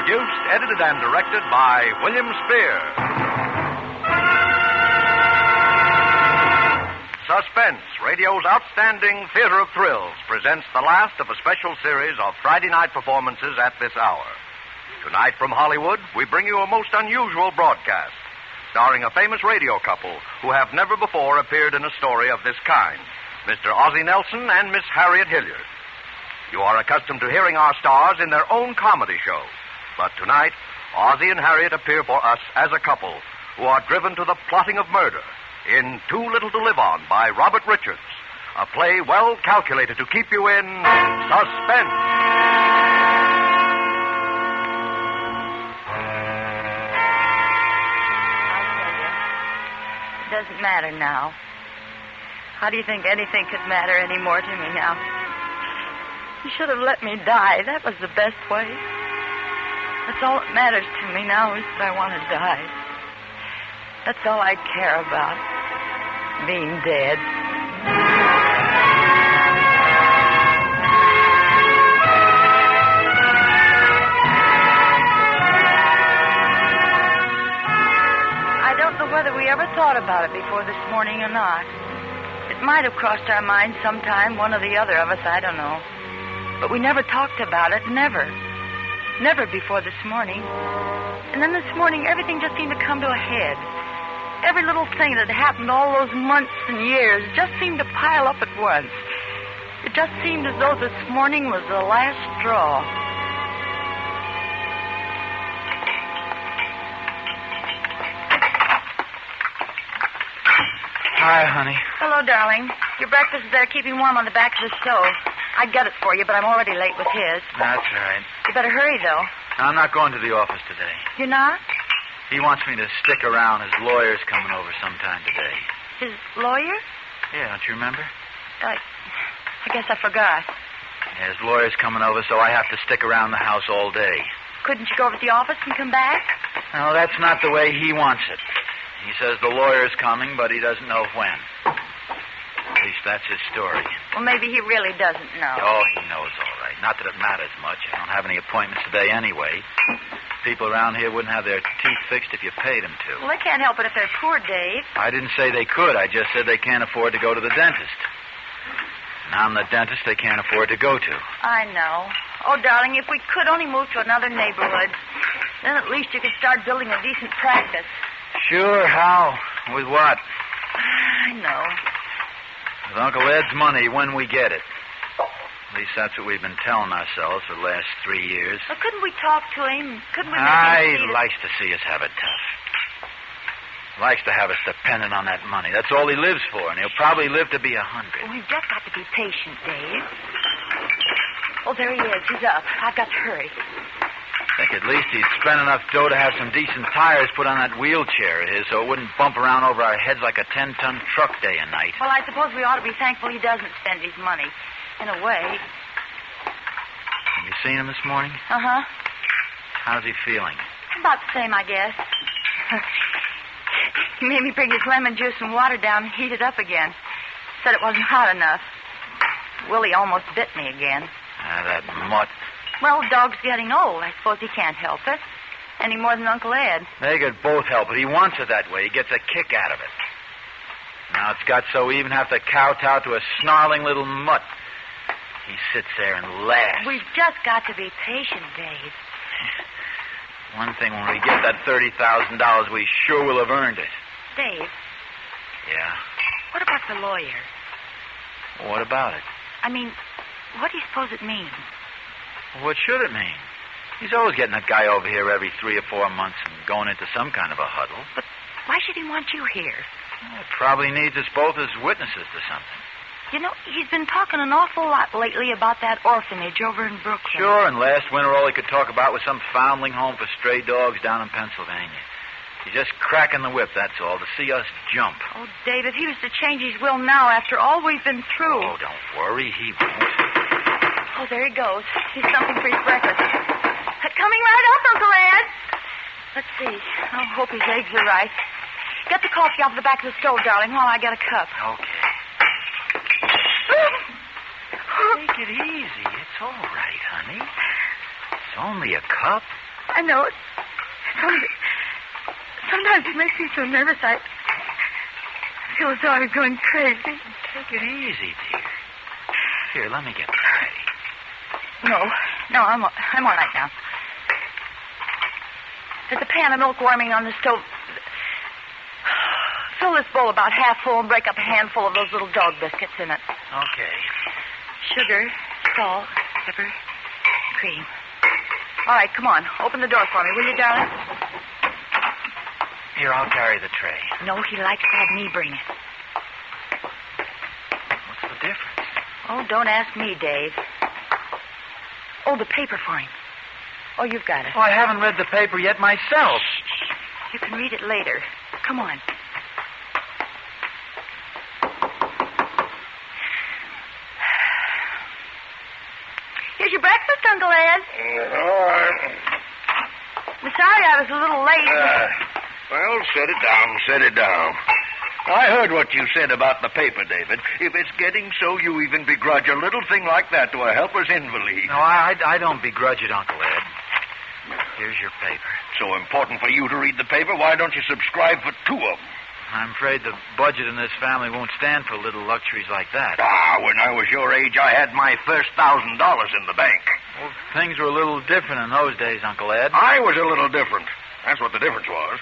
Produced, edited, and directed by William Spear. Suspense, radio's outstanding theater of thrills, presents the last of a special series of Friday night performances at this hour. Tonight from Hollywood, we bring you a most unusual broadcast, starring a famous radio couple who have never before appeared in a story of this kind, Mr. Ozzie Nelson and Miss Harriet Hilliard. You are accustomed to hearing our stars in their own comedy shows, but tonight, Ozzie and Harriet appear for us as a couple who are driven to the plotting of murder in Too Little to Live On by Robert Richards, a play well calculated to keep you in suspense. It doesn't matter now. How do you think anything could matter anymore to me now? You should have let me die. That was the best way. That's all that matters to me now is that I want to die. That's all I care about. Being dead. I don't know whether we ever thought about it before this morning or not. It might have crossed our minds sometime, one or the other of us, I don't know. But we never talked about it, never. Never before this morning. And then this morning, everything just seemed to come to a head. Every little thing that happened all those months and years just seemed to pile up at once. It just seemed as though this morning was the last straw. Hi, honey. Hello, darling. Your breakfast is there keeping warm on the back of the stove. I'd get it for you, but I'm already late with his. That's right. You better hurry, though. I'm not going to the office today. You're not? He wants me to stick around. His lawyer's coming over sometime today. His lawyer? Yeah, don't you remember? I guess I forgot. Yeah, his lawyer's coming over, so I have to stick around the house all day. Couldn't you go over to the office and come back? No, that's not the way he wants it. He says the lawyer's coming, but he doesn't know when. At least that's his story. Well, maybe he really doesn't know. Oh, he knows all right. Not that it matters much. I don't have any appointments today anyway. People around here wouldn't have their teeth fixed if you paid them to. Well, they can't help it if they're poor, Dave. I didn't say they could. I just said they can't afford to go to the dentist. And I'm the dentist they can't afford to go to. I know. Oh, darling, if we could only move to another neighborhood, then at least you could start building a decent practice. Sure, how? With what? I know. With Uncle Ed's money when we get it. At least that's what we've been telling ourselves for the last 3 years. Well, couldn't we talk to him? Couldn't we make him see He likes to see us have it tough. Likes to have us dependent on that money. That's all he lives for, and he'll probably live to be 100. Well, we've just got to be patient, Dave. Oh, there he is. He's up. I've got to hurry. I think at least he'd spend enough dough to have some decent tires put on that wheelchair of his so it wouldn't bump around over our heads like a 10-ton truck day and night. Well, I suppose we ought to be thankful he doesn't spend his money. In a way. Have you seen him this morning? Uh-huh. How's he feeling? About the same, I guess. He made me bring his lemon juice and water down and heat it up again. Said it wasn't hot enough. Willie almost bit me again. That mutt. Well, the dog's getting old. I suppose he can't help it. Any more than Uncle Ed. They could both help it. He wants it that way. He gets a kick out of it. Now it's got so we even have to kowtow to a snarling little mutt. He sits there and laughs. We've just got to be patient, Dave. One thing, when we get that $30,000, we sure will have earned it. Dave. Yeah? What about the lawyer? What about it? I mean, what do you suppose it means? What should it mean? He's always getting that guy over here every 3 or 4 months and going into some kind of a huddle. But why should he want you here? Well, probably needs us both as witnesses to something. You know, he's been talking an awful lot lately about that orphanage over in Brooklyn. Sure, and last winter all he could talk about was some foundling home for stray dogs down in Pennsylvania. He's just cracking the whip, that's all, to see us jump. Oh, Dave, if he was to change his will now after all we've been through... Oh, don't worry, he won't. Oh, there he goes. He's something for his breakfast. Coming right up, Uncle Ed. Let's see. I hope his eggs are right. Get the coffee off the back of the stove, darling, while I get a cup. Okay. Take it easy. It's all right, honey. It's only a cup. I know it. Sometimes it makes me so nervous I feel as though I was going crazy. Take it easy, dear. Here, let me get the tray. No, I'm all right now. There's a pan of milk warming on the stove. Fill this bowl about half full and break up a handful of those little dog biscuits in it. Okay. Sugar, salt, pepper, cream. All right, come on. Open the door for me, will you, darling? Here, I'll carry the tray. No, he likes to have me bring it. What's the difference? Oh, don't ask me, Dave. Oh, the paper for him. Oh, you've got it. Oh, I haven't read the paper yet myself. You can read it later. Come on. Here's your breakfast, Uncle Ed. All right. I'm sorry I was a little late. Well, set it down. I heard what you said about the paper, David. If it's getting so you even begrudge a little thing like that to a helpless invalid. No, I don't begrudge it, Uncle Ed. Here's your paper. So important for you to read the paper, why don't you subscribe for 2 of them? I'm afraid the budget in this family won't stand for little luxuries like that. When I was your age, I had my first $1,000 in the bank. Well, things were a little different in those days, Uncle Ed. I was a little different. That's what the difference was.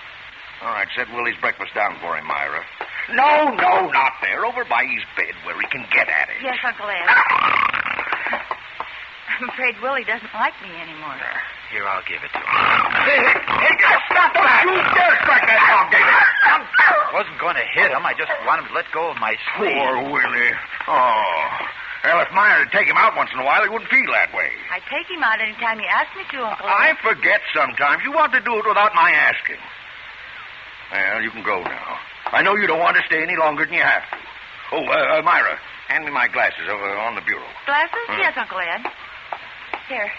All right, set Willie's breakfast down for him, Myra. No, not there. Over by his bed where he can get at it. Yes, Uncle Ed. I'm afraid Willie doesn't like me anymore. Here, I'll give it to him. Hey, stop that! You dare strike that dog, David! I wasn't going to hit him. I just wanted to let go of my sleeve. Poor Willie. Oh. Well, if Myra would take him out once in a while, he wouldn't feel that way. I take him out any time you ask me to, Uncle Ed. I forget sometimes. You want to do it without my asking. Well, you can go now. I know you don't want to stay any longer than you have to. Oh, Myra, hand me my glasses over on the bureau. Glasses? Yes, Uncle Ed. Here.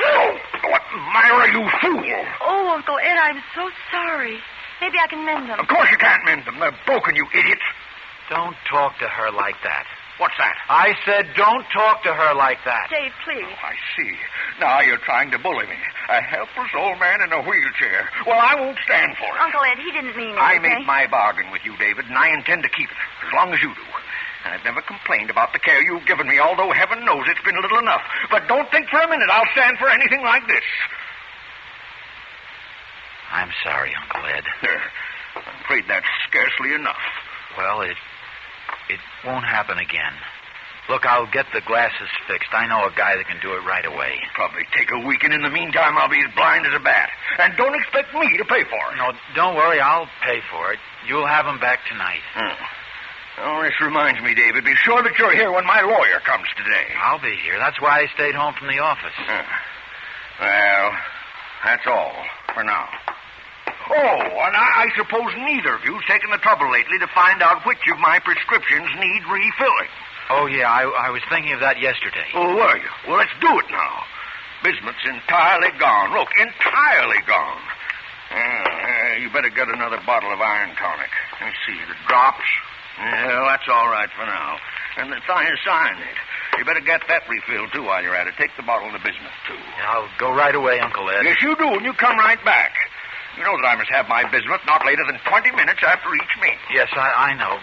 Oh, what, Myra, you fool! Oh, Uncle Ed, I'm so sorry. Maybe I can mend them. Of course you can't mend them. They're broken, you idiot. Don't talk to her like that. What's that? I said don't talk to her like that. Dave, please. Oh, I see. Now you're trying to bully me. A helpless old man in a wheelchair. Well, I won't stand for it. Uncle Ed, he didn't mean I anything. made my bargain with you, David, and I intend to keep it, as long as you do. And I've never complained about the care you've given me, although heaven knows it's been little enough. But don't think for a minute I'll stand for anything like this. I'm sorry, Uncle Ed. I'm afraid that's scarcely enough. Well, it won't happen again. Look, I'll get the glasses fixed. I know a guy that can do it right away. Probably take a week, and in the meantime, I'll be as blind as a bat. And don't expect me to pay for it. No, don't worry. I'll pay for it. You'll have them back tonight. Oh, this reminds me, David. Be sure that you're here when my lawyer comes today. I'll be here. That's why I stayed home from the office. Well, that's all for now. Oh, and I suppose neither of you's taken the trouble lately to find out which of my prescriptions need refilling. Oh, yeah, I was thinking of that yesterday. Oh, were you? Well, let's do it now. Bismuth's entirely gone. Look, entirely gone. You better get another bottle of iron tonic. Let me see, the drops. Well, that's all right for now. And the thiocyanate. You better get that refilled, too, while you're at it. Take the bottle of the bismuth, too. Yeah, I'll go right away, Uncle Ed. Yes, you do, and you come right back. You know that I must have my bismuth not later than 20 minutes after each meal. Yes, I know.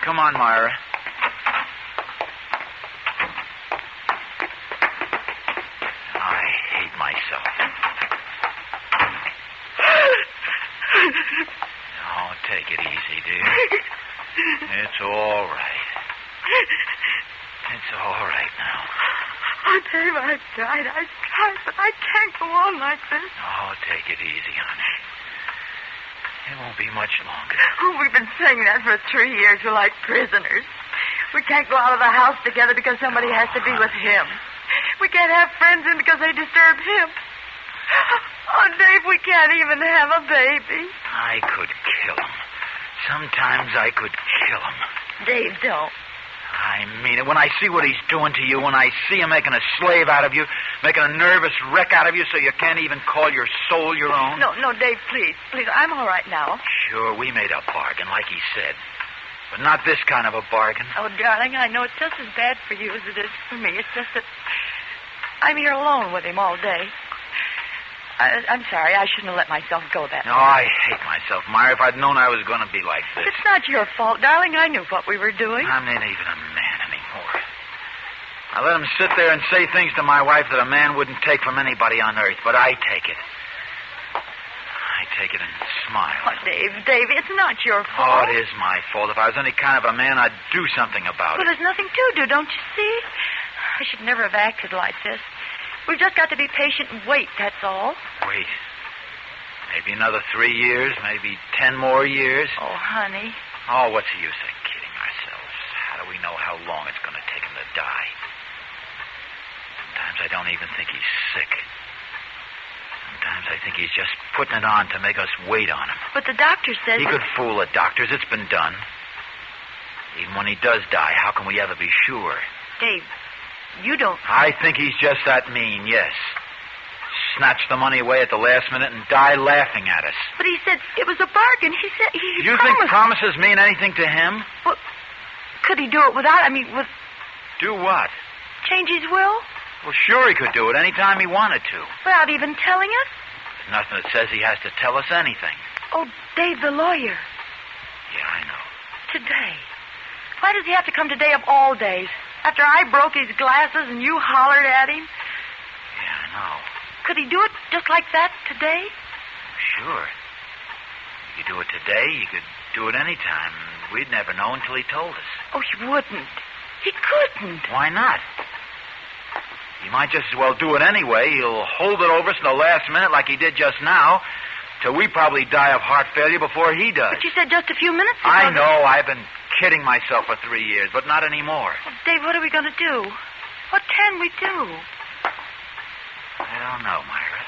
Come on, Myra. I hate myself. Oh, take it easy, dear. It's all right. It's all right now. Oh, Dave, I've tried, but I can't go on like this. Oh, take it easy, honey. It won't be much longer. Oh, we've been saying that for 3 years. We're like prisoners. We can't go out of the house together because somebody has to be with him. We can't have friends in because they disturb him. Oh, Dave, we can't even have a baby. I could kill him. Sometimes I could kill him. Dave, don't. I mean it. When I see what he's doing to you, when I see him making a slave out of you, making a nervous wreck out of you so you can't even call your soul your own. No, Dave, please. Please, I'm all right now. Sure, we made a bargain, like he said. But not this kind of a bargain. Oh, darling, I know it's just as bad for you as it is for me. It's just that I'm here alone with him all day. I'm sorry. I shouldn't have let myself go that way. No, I hate myself, Myra. If I'd known I was going to be like this. It's not your fault, darling. I knew what we were doing. I'm not even a man anymore. I let him sit there and say things to my wife that a man wouldn't take from anybody on earth, but I take it. I take it and smile. Oh, Dave, it's not your Oh, fault. it is my fault. If I was any kind of a man, I'd do something about Well, it. there's nothing to do, don't you see? I should never have acted like this. We've just got to be patient and wait, that's all. Wait. Maybe another 3 years, maybe 10 more years. Oh, honey. Oh, what's the use of kidding ourselves? How do we know how long it's going to take him to die? Sometimes I don't even think he's sick. Sometimes I think he's just putting it on to make us wait on him. But the doctor says... He could fool the doctors. It's been done. Even when he does die, how can we ever be sure? Dave, you don't... I think he's just that mean, yes. Snatch the money away at the last minute and die laughing at us. But he said it was a bargain. He said he You promised... think promises mean anything to him? Well, could he do it without... with... Do what? Change his will? Well, sure he could do it any time he wanted to. Without even telling us? There's nothing that says he has to tell us anything. Oh, Dave, the lawyer. Yeah, I know. Today. Why does he have to come today of all days? After I broke his glasses and you hollered at him? Yeah, I know. Could he do it just like that today? Sure. You could do it today. You could do it any time. We'd never know until he told us. Oh, he wouldn't. He couldn't. Why not? He might just as well do it anyway. He'll hold it over us in the last minute like he did just now, till we probably die of heart failure before he does. But you said just a few minutes ago... I know. I've been kidding myself for 3 years, but not anymore. Well, Dave, what are we going to do? What can we do? I don't know, Myra.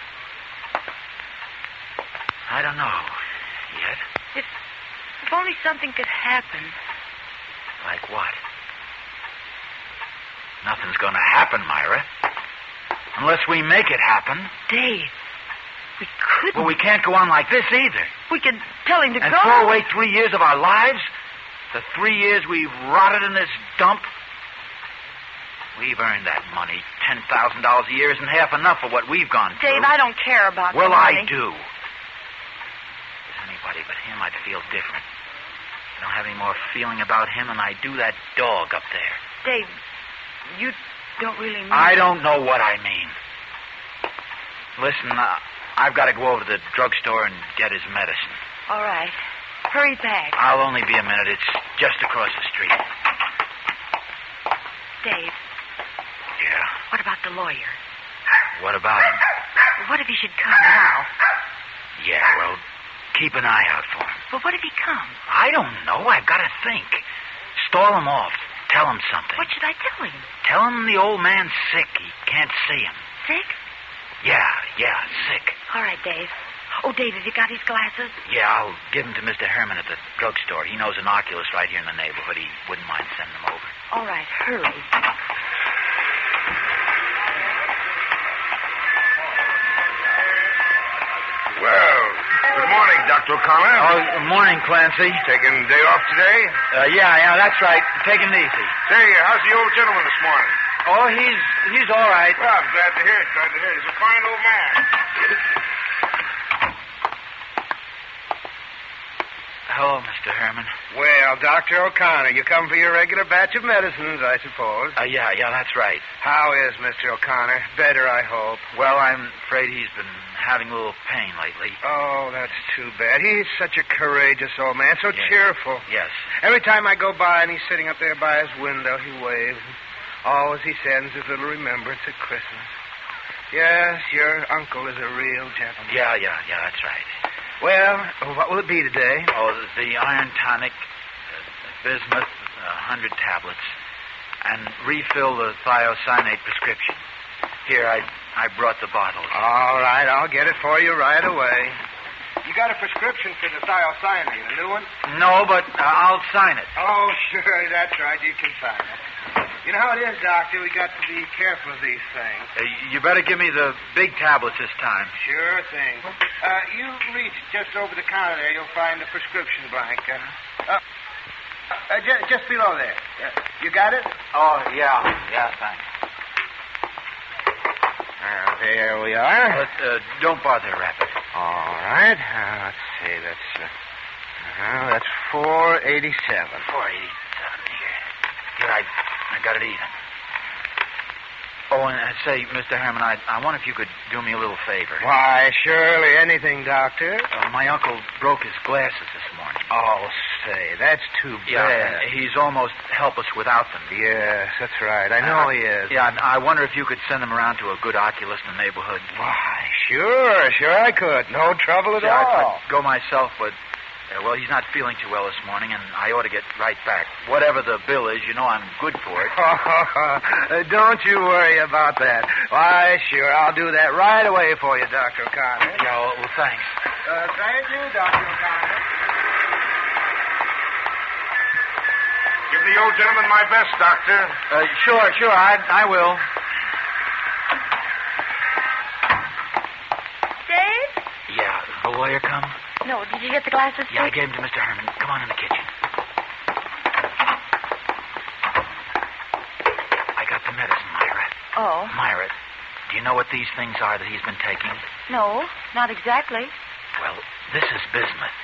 I don't know yet. If only something could happen. Like what? Nothing's going to happen, Myra. Unless we make it happen. Dave, we couldn't. Well, we can't go on like this either. We could tell him to And go. throw away 3 years of our lives? The 3 years we've rotted in this dump? We've earned that money. $10,000 a year isn't half enough for what we've gone through. Dave, I don't care about Well, the money. I do. If anybody but him, I'd feel different. I don't have any more feeling about him than I do that dog up there. Dave, you don't really mean... I don't know what I mean. Listen, I've got to go over to the drugstore and get his medicine. All right. Hurry back. I'll only be a minute. It's just across the street. Dave, Yeah. what about the lawyer? What about him? What if he should come now? Yeah, well, keep an eye out for him. But what if he comes? I don't know. I've got to think. Stall him off. Tell him something. What should I tell him? Tell him the old man's sick. He can't see him. Sick? Yeah, sick. All right, Dave. Oh, Dave, have you got his glasses? Yeah, I'll give him to Mr. Herman at the drugstore. He knows an oculist right here in the neighborhood. He wouldn't mind sending them over. All right, hurry. Well, good morning, Dr. O'Connor. Oh, good morning, Clancy. Taking the day off today? Yeah, that's right. Take it easy. Say, how's the old gentleman this morning? Oh, he's all right. Well, I'm glad to hear it, He's a fine old man. Hello, Mr. Herman. Well, Dr. O'Connor, you come for your regular batch of medicines, I suppose. Yeah, that's right. How is Mr. O'Connor? Better, I hope. Well, I'm afraid he's been having a little pain lately. Oh, that's too bad. He's such a courageous old man, so Yes. cheerful. Yes. Every time I go by and he's sitting up there by his window, he waves. Always he sends his little remembrance at Christmas. Yes, your uncle is a real gentleman. Yeah, that's right. Well, what will it be today? Oh, the iron tonic, bismuth, 100 tablets, and refill the thiocyanate prescription. Here, I brought the bottles. All right, I'll get it for you right away. You got a prescription for the thiocyanate, a new one? No, but I'll sign it. Oh, sure, that's right. You can sign it. You know how it is, Doctor. We got to be careful of these things. You better give me the big tablets this time. Sure thing. You reach just over the counter there. You'll find the prescription blank. Just below there. You got it? Oh, yeah, thanks. There we are. But don't bother, Rabbit. All right. Let's see. That's 487. 487. Here, I got it even. Oh, and say, Mr. Harriman, I wonder if you could do me a little favor. Why, surely anything, Doctor. My uncle broke his glasses this morning. Oh, say, that's too bad. Yeah, he's almost helpless without them. Yes, that's right. I know he is. Yeah, I wonder if you could send him around to a good oculist in the neighborhood. Why, sure I could. No trouble at all. I'd go myself, but, well, he's not feeling too well this morning, and I ought to get right back. Whatever the bill is, you know I'm good for it. Don't you worry about that. Why, sure, I'll do that right away for you, Dr. O'Connor. Yeah, well, thanks. Thank you, Dr. O'Connor. Give the old gentleman my best, Doctor. Sure, I will. Dave? Yeah, the lawyer come? No, did you get the glasses Yeah, I fixed? gave them to Mr. Herman. Come on in the kitchen. I got the medicine, Myra. Oh. Myra, do you know what these things are that he's been taking? No, not exactly. Well, this is bismuth.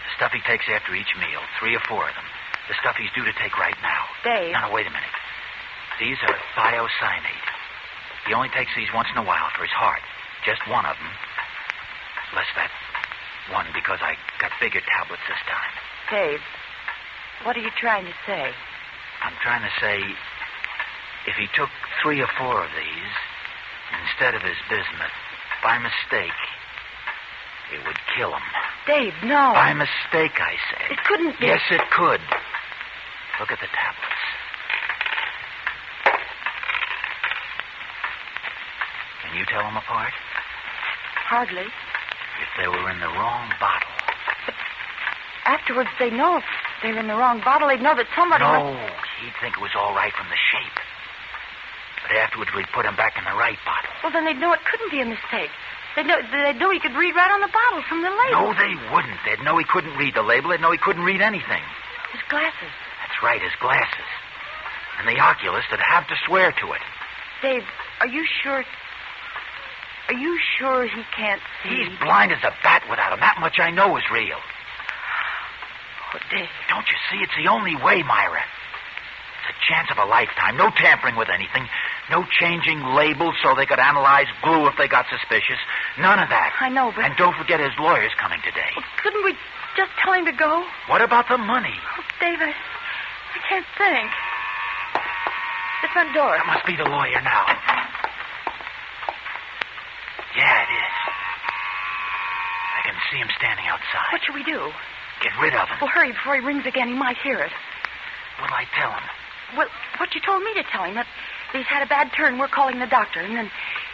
The stuff he takes after each meal, 3 or 4 of them. The stuff he's due to take right now. Dave. No, wait a minute. These are thiocyanate. He only takes these once in a while for his heart. Just one of them. Less that one because I got bigger tablets this time. Dave, what are you trying to say? I'm trying to say, if he took 3 or 4 of these instead of his bismuth, by mistake, it would kill him. Dave, no. By mistake, I said. It couldn't be. Yes, it could. Look at the tablets. Can you tell them apart? Hardly. If they were in the wrong bottle. Afterwards, they'd know if they were in the wrong bottle. They'd know that somebody... No, he'd think it was all right from the shape. But afterwards, we'd put them back in the right bottle. Well, then they'd know it couldn't be a mistake. They'd know he could read right on the bottle from the label. No, they wouldn't. They'd know he couldn't read the label. They'd know he couldn't read anything. His glasses. That's right, his glasses. And the oculist would have to swear to it. Dave, are you sure... Are you sure he can't see? He's blind as a bat without them. That much I know is real. Oh, Dave. Don't you see? It's the only way, Myra. It's a chance of a lifetime. No tampering with anything. No changing labels so they could analyze glue if they got suspicious. None of that. I know, but... And don't forget his lawyer's coming today. Well, couldn't we just tell him to go? What about the money? Oh, Dave, I can't think. The front door. That must be the lawyer now. Yeah, it is. I can see him standing outside. What should we do? Get rid of him. Well, hurry before he rings again. He might hear it. What'll I tell him? Well, what you told me to tell him, that he's had a bad turn, we're calling the doctor. And then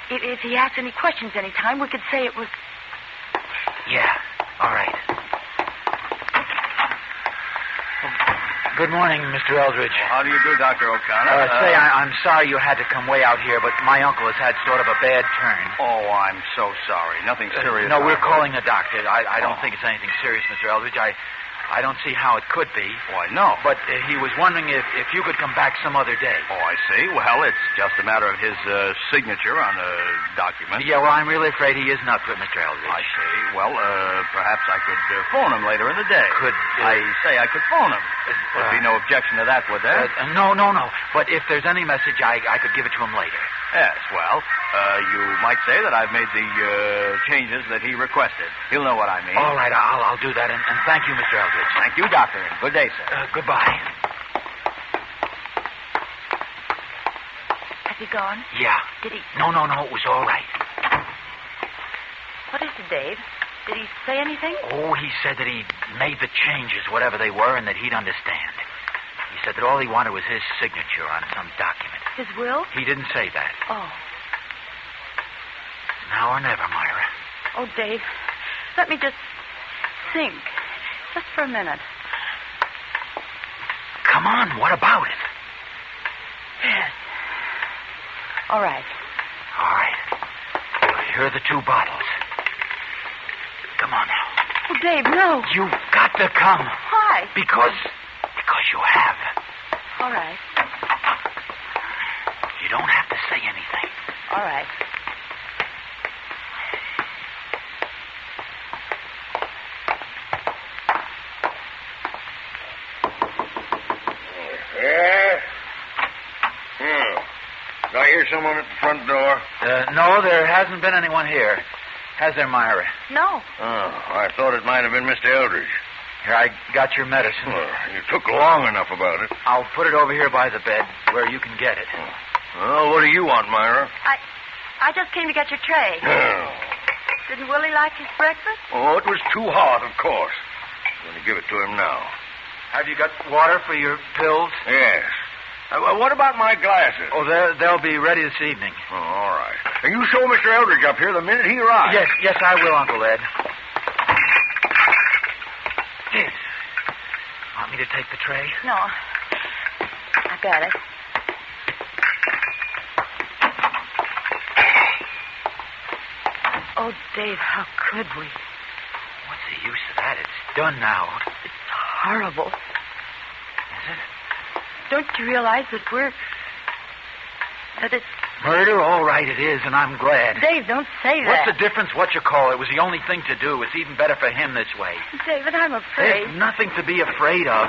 if he asks any questions any time, we could say it was... Yeah, all right. Good morning, Mr. Eldridge. Well, how do you do, Dr. O'Connor? I'm sorry you had to come way out here, but my uncle has had sort of a bad turn. Oh, I'm so sorry. Nothing serious. No, we're calling the doctor. I don't think it's anything serious, Mr. Eldridge. I don't see how it could be. Why, no. But he was wondering if you could come back some other day. Oh, I see. Well, it's just a matter of his signature on the document. Yeah, well, I'm really afraid he isn't up to it, Mr. Eldridge. I see. Well, perhaps I could phone him later in the day. I say I could phone him. There'd be no objection to that, would there? No. But if there's any message, I could give it to him later. Yes, well, you might say that I've made the changes that he requested. He'll know what I mean. All right, I'll do that, and thank you, Mr. Eldridge. Thank you, Doctor. Good day, sir. Goodbye. Has he gone? Yeah. Did he... No, it was all right. What is it, Dave? Did he say anything? Oh, he said that he made the changes, whatever they were, and that he'd understand. He said that all he wanted was his signature on some document. His will? He didn't say that. Oh. Now or never, Myra. Oh, Dave, let me just think. Just for a minute. Come on, what about it? Yes. All right. All right. Here are the 2 bottles. Come on now. Oh, Dave, no. You've got to come. Why? Because you have. All right. You don't have to say anything. All right. Did I hear someone at the front door? No, there hasn't been anyone here. Has there, Myra? No. Oh, I thought it might have been Mr. Eldridge. Here, I got your medicine. Well, you took long enough about it. I'll put it over here by the bed where you can get it. Well, what do you want, Myra? I just came to get your tray. Oh, Didn't Willie like his breakfast? it was too hot, of course. I'm going to give it to him now. Have you got water for your pills? Yes. What about my glasses? Oh, they'll be ready this evening. Oh, all right. And you show Mr. Eldridge up here the minute he arrives. Yes, I will, Uncle Ed. Yes. Want me to take the tray? No. I got it. Oh, Dave, how could we? What's the use of that? It's done now. It's horrible. Is it? Don't you realize that that it's... Murder? All right, it is, and I'm glad. Dave, don't say that. What's the difference what you call it? It was the only thing to do. It's even better for him this way. David, I'm afraid. There's nothing to be afraid of.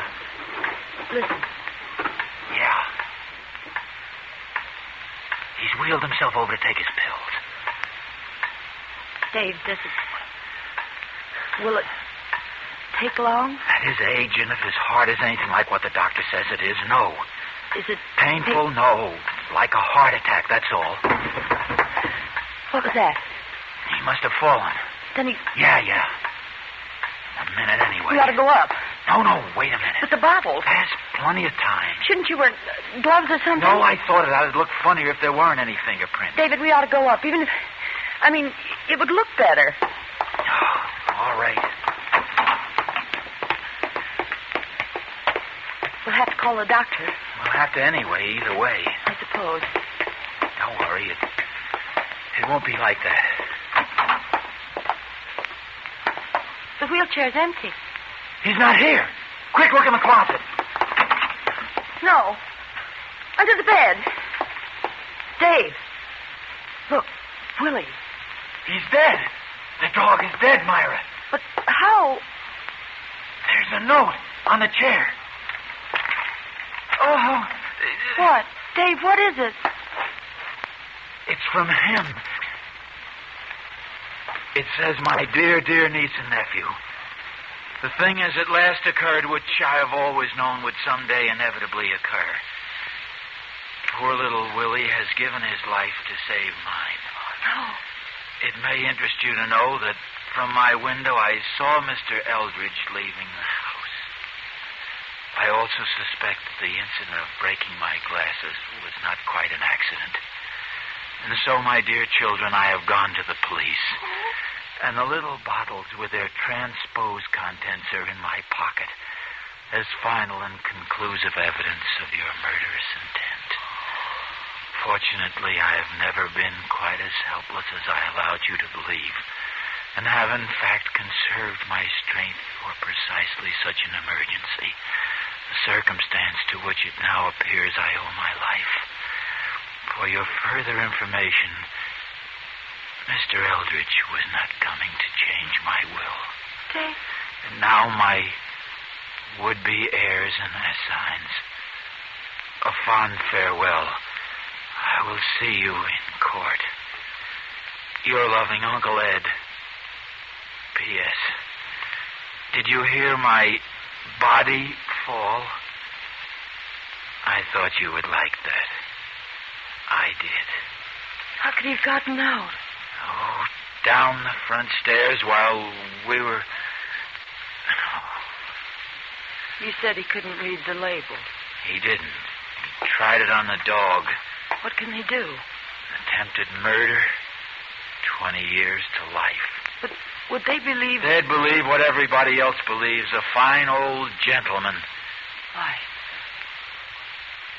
Listen. Yeah. He's wheeled himself over to take his pills. Dave, will it take long? At his age, and if his heart is anything like what the doctor says it is, no. Is it... Painful? No. Like a heart attack, that's all. What was that? He must have fallen. Then he... Yeah. A minute anyway. We ought to go up. No, wait a minute. But the bottles... There's plenty of time. Shouldn't you wear gloves or something? No, I thought it would look funnier if there weren't any fingerprints. David, we ought to go up, even if... I mean, it would look better. Oh, all right. We'll have to call the doctor. We'll have to anyway, either way. I suppose. Don't worry. It won't be like that. The wheelchair's empty. He's not here. Quick, look in the closet. No. Under the bed. Dave. Look, Willie. He's dead. The dog is dead, Myra. But how? There's a note on the chair. Oh. What? Dave, what is it? It's from him. It says, "My dear, dear niece and nephew, the thing has at last occurred which I have always known would someday inevitably occur. Poor little Willie has given his life to save mine. No. It may interest you to know that from my window I saw Mr. Eldridge leaving the house. I also suspect that the incident of breaking my glasses was not quite an accident. And so, my dear children, I have gone to the police. And the little bottles with their transposed contents are in my pocket as final and conclusive evidence of your murderous intent. Fortunately, I have never been quite as helpless as I allowed you to believe, and have in fact conserved my strength for precisely such an emergency, a circumstance to which it now appears I owe my life. For your further information, Mr. Eldridge was not coming to change my will. Dave? And now my would-be heirs and assigns, a fond farewell. I will see you in court. Your loving Uncle Ed. P.S. Did you hear my body fall? I thought you would like that. I did. How could he have gotten out? Oh, down the front stairs while we were... You said he couldn't read the label. He didn't. He tried it on the dog. What can he do? Attempted murder, 20 years to life. But would they believe... They'd believe what everybody else believes, a fine old gentleman. Why?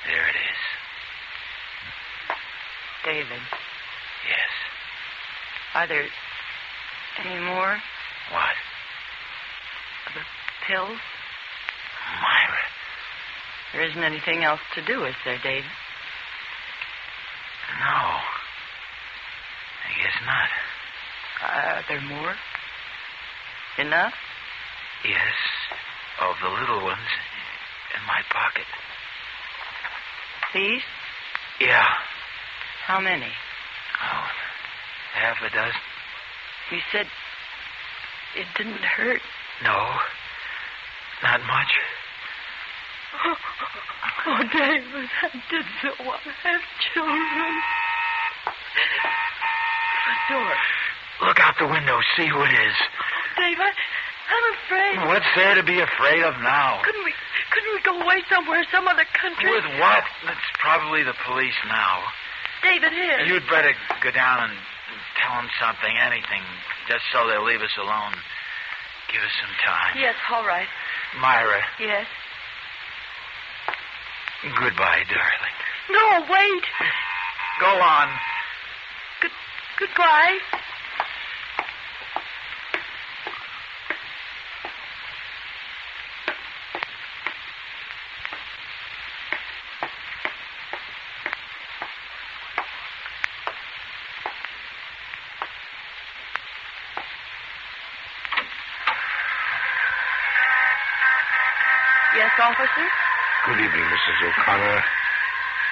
There it is. David, Yes. are there any more What? of the pills? Myra. There isn't anything else to do, is there, David? No. I guess not. Are there more? Enough? Yes. Of the little ones in my pocket. These? Yeah. How many? Oh, half a dozen. You said it didn't hurt. No, not much. Oh, David, I did so want to have children. The door. Look out the window. See who it is. Dave, I'm afraid. What's there to be afraid of now? Couldn't we go away somewhere, some other country? With what? It's probably the police now. David, here. You'd better go down and tell them something, anything, just so they'll leave us alone. Give us some time. Yes, all right. Myra. Yes. Goodbye, darling. No, wait. Go on. Goodbye. Yes, officer? Good evening, Mrs. O'Connor.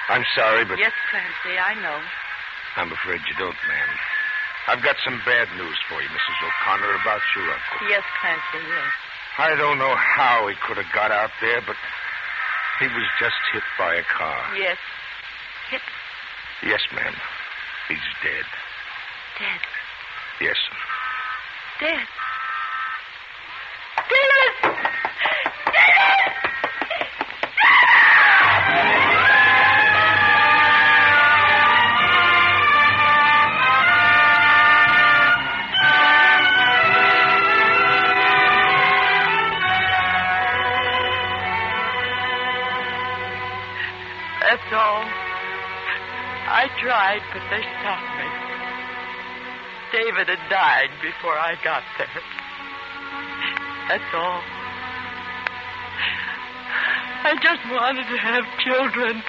I'm sorry, but Yes, Clancy, I know. I'm afraid you don't, ma'am. I've got some bad news for you, Mrs. O'Connor, about your uncle. Yes, Clancy, yes. I don't know how he could have got out there, but he was just hit by a car. Yes. Hit? Yes, ma'am. He's dead. Dead. Yes, sir. Dead. David! David! That's all. I tried, but they stopped me. David had died before I got there. That's all. I just wanted to have children.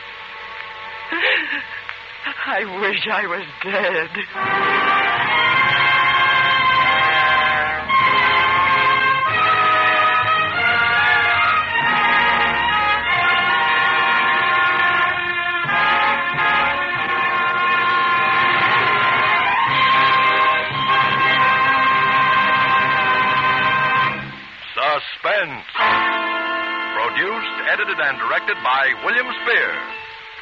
I wish I was dead. Suspense. Produced, edited, and directed by William Spear.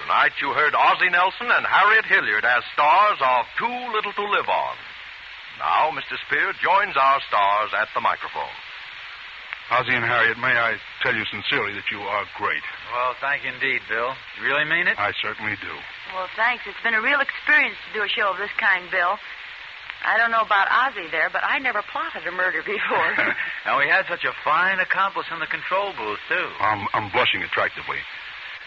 Tonight you heard Ozzie Nelson and Harriet Hilliard as stars of Too Little to Live On. Now Mr. Spear joins our stars at the microphone. Ozzie and Harriet, may I tell you sincerely that you are great. Well, thank you indeed, Bill. You really mean it? I certainly do. Well, thanks. It's been a real experience to do a show of this kind, Bill. I don't know about Ozzie there, but I never plotted a murder before. And we had such a fine accomplice in the control booth, too. I'm blushing attractively.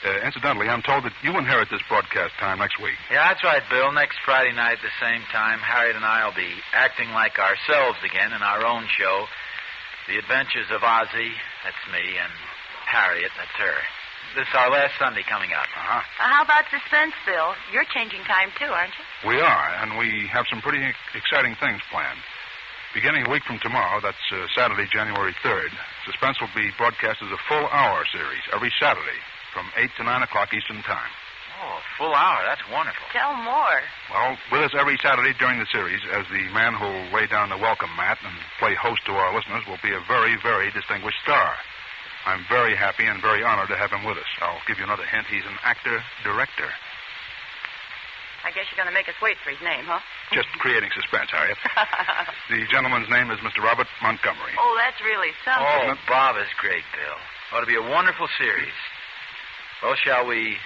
Incidentally, I'm told that you inherit this broadcast time next week. Yeah, that's right, Bill. Next Friday night at the same time, Harriet and I will be acting like ourselves again in our own show. The Adventures of Ozzie, that's me, and Harriet, that's her. This is our last Sunday coming up. Uh-huh. How about Suspense, Bill? You're changing time, too, aren't you? We are, and we have some pretty exciting things planned. Beginning a week from tomorrow, that's Saturday, January 3rd, Suspense will be broadcast as a full-hour series every Saturday from 8 to 9 o'clock Eastern Time. Oh, a full hour. That's wonderful. Tell more. Well, with us every Saturday during the series as the man who'll lay down the welcome mat and play host to our listeners will be a very, very distinguished star. I'm very happy and very honored to have him with us. I'll give you another hint. He's an actor-director. I guess you're going to make us wait for his name, huh? Just creating suspense, Harriet. The gentleman's name is Mr. Robert Montgomery. Oh, that's really something. Oh, Bob is great, Bill. Ought to be a wonderful series. Well, shall we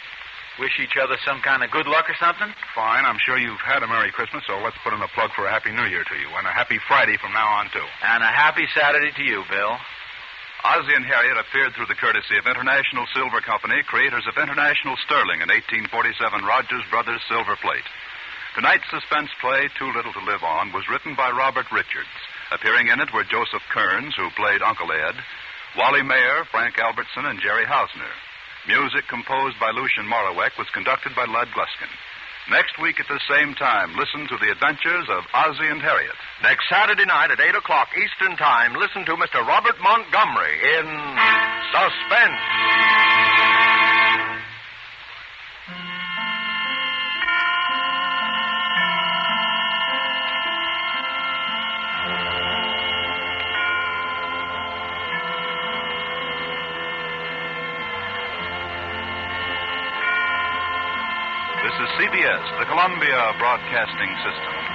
wish each other some kind of good luck or something? Fine. I'm sure you've had a Merry Christmas, so let's put in a plug for a Happy New Year to you, and a Happy Friday from now on, too. And a happy Saturday to you, Bill. Ozzie and Harriet appeared through the courtesy of International Silver Company, creators of International Sterling and 1847 Rogers Brothers Silver Plate. Tonight's suspense play, Too Little to Live On, was written by Robert Richards. Appearing in it were Joseph Kearns, who played Uncle Ed, Wally Mayer, Frank Albertson, and Jerry Hausner. Music composed by Lucien Morawek was conducted by Lud Gluskin. Next week at the same time, listen to the adventures of Ozzie and Harriet. Next Saturday night at 8 o'clock Eastern Time, listen to Mr. Robert Montgomery in Suspense. CBS, the Columbia Broadcasting System.